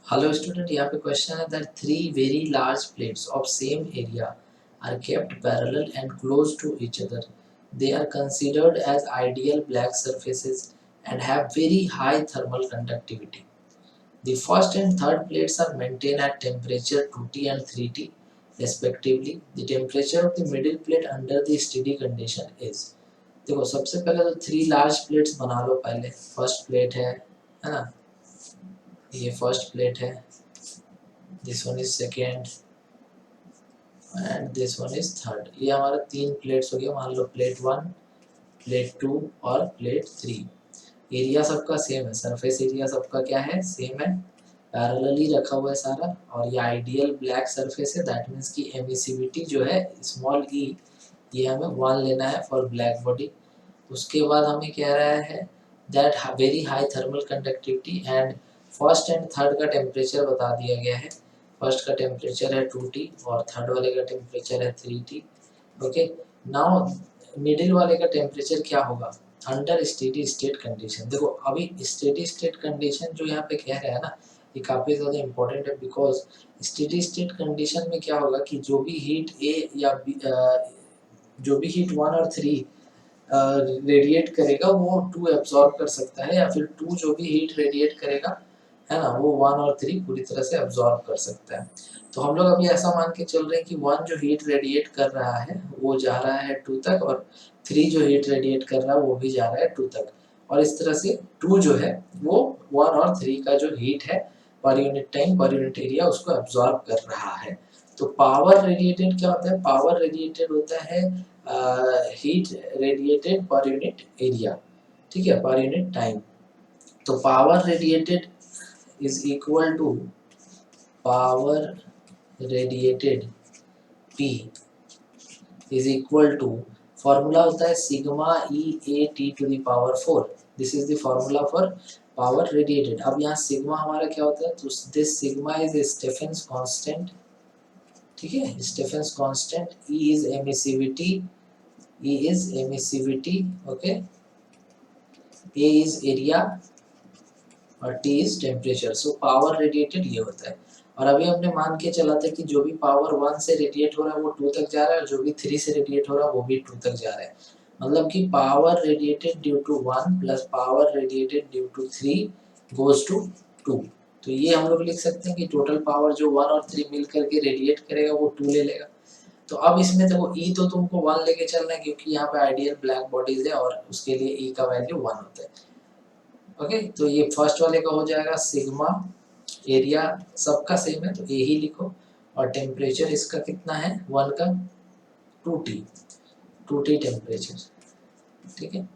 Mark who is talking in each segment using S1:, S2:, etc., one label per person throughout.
S1: Hello student, यहाँ पे question है that three very large plates of same area are kept parallel and close to each other. They are considered as ideal black surfaces and have very high thermal conductivity. The first and third plates are maintained at temperature 2T and 3T respectively. The temperature of the middle plate under the steady condition is. देखो सबसे पहले तो three large plates बना लो. पहले first plate है ना, ये first plate है, this one is second and this one is third. ये हमारा तीन प्लेट्स हो गया. मान लो प्लेट वन, प्लेट टू और प्लेट थ्री. एरिया सबका सेम है, सरफेस एरिया सबका क्या है, सेम है, पैरेलली रखा हुआ है सारा. और ये आइडियल ब्लैक सरफेस है. दैट मीन्स की एमिसिविटी जो है स्मॉल ई, ये हमें वन लेना है फॉर ब्लैक बॉडी. उसके बाद हमें कह रहा है that very high thermal conductivity and first and third का टेम्परेचर बता दिया गया है. फर्स्ट का टेम्परेचर है 2T और थर्ड वाले का टेम्परेचर है 3T. ओके, नाउ मिडिल वाले का टेम्परेचर क्या होगा अंडर स्टेडी स्टेट कंडीशन. देखो अभी स्टेडी स्टेट कंडीशन जो यहाँ पे कह रहा है ना, ये काफ़ी ज़्यादा इंपॉर्टेंट है. बिकॉज स्टेडी स्टेट कंडीशन में क्या होगा कि जो भी हीट ए या जो भी हीट वन और थ्री रेडिएट करेगा वो टू एब्जॉर्ब कर सकता है, या फिर टू जो भी हीट रेडिएट करेगा है ना, वो वन और थ्री पूरी तरह से एब्जॉर्ब कर सकता है. तो हम लोग अभी ऐसा मान के चल रहे हैं कि वन जो हीट रेडिएट कर रहा है वो जा रहा है टू तक, और थ्री जो हीट रेडिएट कर रहा है वो भी जा रहा है टू तक. और इस तरह से टू जो है वो वन और थ्री का जो हीट है पर यूनिट टाइम पर यूनिट एरिया उसको एब्जॉर्ब कर रहा है. तो पावर रेडिएटेड क्या होता है, पावर रेडिएटेड होता है heat radiated per unit area, ठीक है, पर यूनिट टाइम. तो power radiated is equal to power radiated P is equal to, formula होता है sigma E A T to the power 4. This is the formula for power radiated. अब यहाँ sigma हमारा क्या होता है, तो this sigma is Stefan's constant, ठीक है, Stefan's constant. E is emissivity, E is emissivity, okay, A is area और T is temperature. So power radiated ये होता है. और अभी हमने मान के चला था कि जो भी पावर वन से रेडिएट हो रहा है वो टू तक जा रहा है, और जो भी थ्री से रेडिएट हो रहा है वो भी टू तक जा रहा है. मतलब कि power radiated due to one plus power radiated due to three goes to two. तो ये हम लोग लिख सकते हैं कि टोटल पावर जो वन और थ्री मिल करके रेडिएट करेगा वो टू ले लेगा. तो अब इसमें देखो ई तो तुमको वन लेके चलना है क्योंकि यहाँ पे आइडियल ब्लैक बॉडीज है और उसके लिए ई का वैल्यू वन होता है. ओके, तो ये फर्स्ट वाले का हो जाएगा सिग्मा, एरिया सबका सेम है तो ए ही लिखो, और टेम्परेचर इसका कितना है वन का 2T, 2T टेम्परेचर, ठीक है,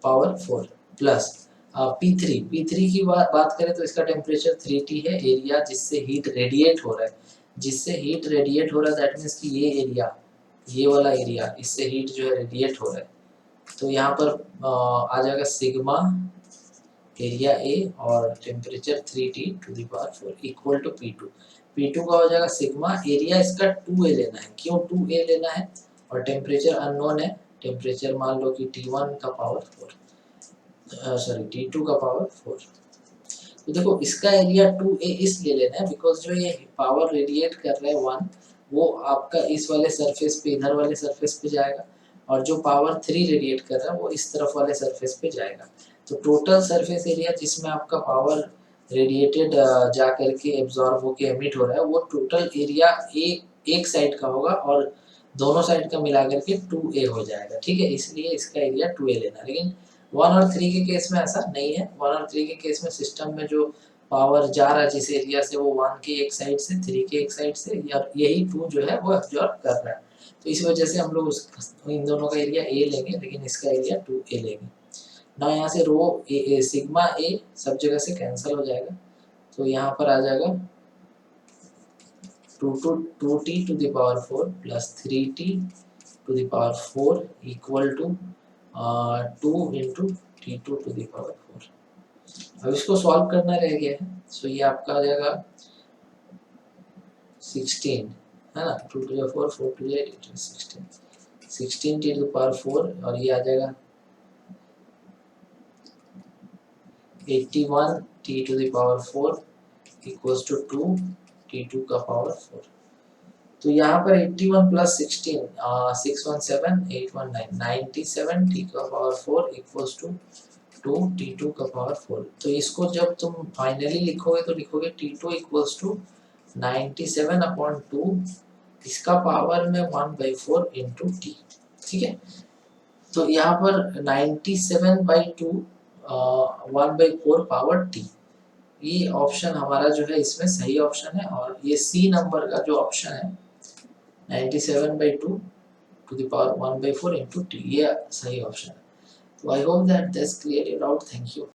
S1: पावर 4 प्लस P3 की बात करें तो इसका टेम्परेचर 3T है. एरिया जिससे हीट रेडिएट हो रहा है, जिससे हीट रेडिएट हो रहा है दैट मीन्स कि ये एरिया, ये वाला एरिया, इससे हीट जो है रेडिएट हो रहा है. तो यहाँ पर आ जाएगा सिग्मा एरिया ए और temperature 3T to the power 4 equal to P2. P2 का हो जाएगा सिग्मा, एरिया इसका 2A लेना है. क्यों 2A लेना है, और टेम्परेचर अननोन है. टेम्परेचर मान लो कि T1 का पावर 4, सॉरी T2 का पावर 4. तो देखो इसका एरिया 2A इसलिए लेना है बिकॉज जो ये पावर रेडिएट कर रहा है वन, वो आपका इस वाले सरफेस पे, इधर वाले सरफेस पे जाएगा, और जो पावर 3 रेडिएट कर रहा है वो इस तरफ वाले सरफेस पे जाएगा. तो टोटल सरफेस एरिया जिसमें आपका पावर रेडिएटेड जा करके एब्जॉर्ब होके एमिट हो रहा है वो टोटल एरिया एक साइड का होगा, और दोनों साइड का मिला करके 2A हो जाएगा, ठीक है. इसलिए इसका एरिया 2A लेना. लेकिन वन और थ्री के केस में ऐसा नहीं है. वन और थ्री के केस में सिस्टम में जो पावर जा रहा है जिस एरिया से वो वन के एक साइड से, थ्री के एक साइड से, या यही टू जो है वो एब्जॉर्ब कर रहा है. तो इस वजह से हम लोग इन दोनों का एरिया ए लेंगे, लेकिन इसका एरिया 2A लेंगे ना. यहाँ से रो ए सिग्मा ए सब जगह से कैंसिल हो जाएगा, तो यहाँ पर आ जाएगा 2T to the power 4 plus 3T to the power 4 equal to 2 into T2 to the power 4. अब इसको सॉल्व करना रह गया है. सो ये आपका आ जाएगा 16 है ना, 2 to the 4, 4 to the 8, 16 T to the power 4, और ये आ जाएगा 81 T to the power 4 equals to 2 T2 का पावर 4। तो यहाँ पर 81 प्लस 16 617 819 97 T का पावर 4 इक्वल्स टू 2 T2 का पावर 4। तो इसको जब तुम फाइनली लिखोगे तो लिखोगे T2 इक्वल्स टू 97 अपॉन 2, इसका पावर में 1/4 इंटू टी। ठीक है, तो यहाँ पर 97/2 1/4 पावर टी, ये ऑप्शन हमारा जो है इसमें सही ऑप्शन है। और ये सी नंबर का जो ऑप्शन है 97/2 to the power 1/4 into t, ये सही ऑप्शन है। तो I hope that this clear it out. Thank you.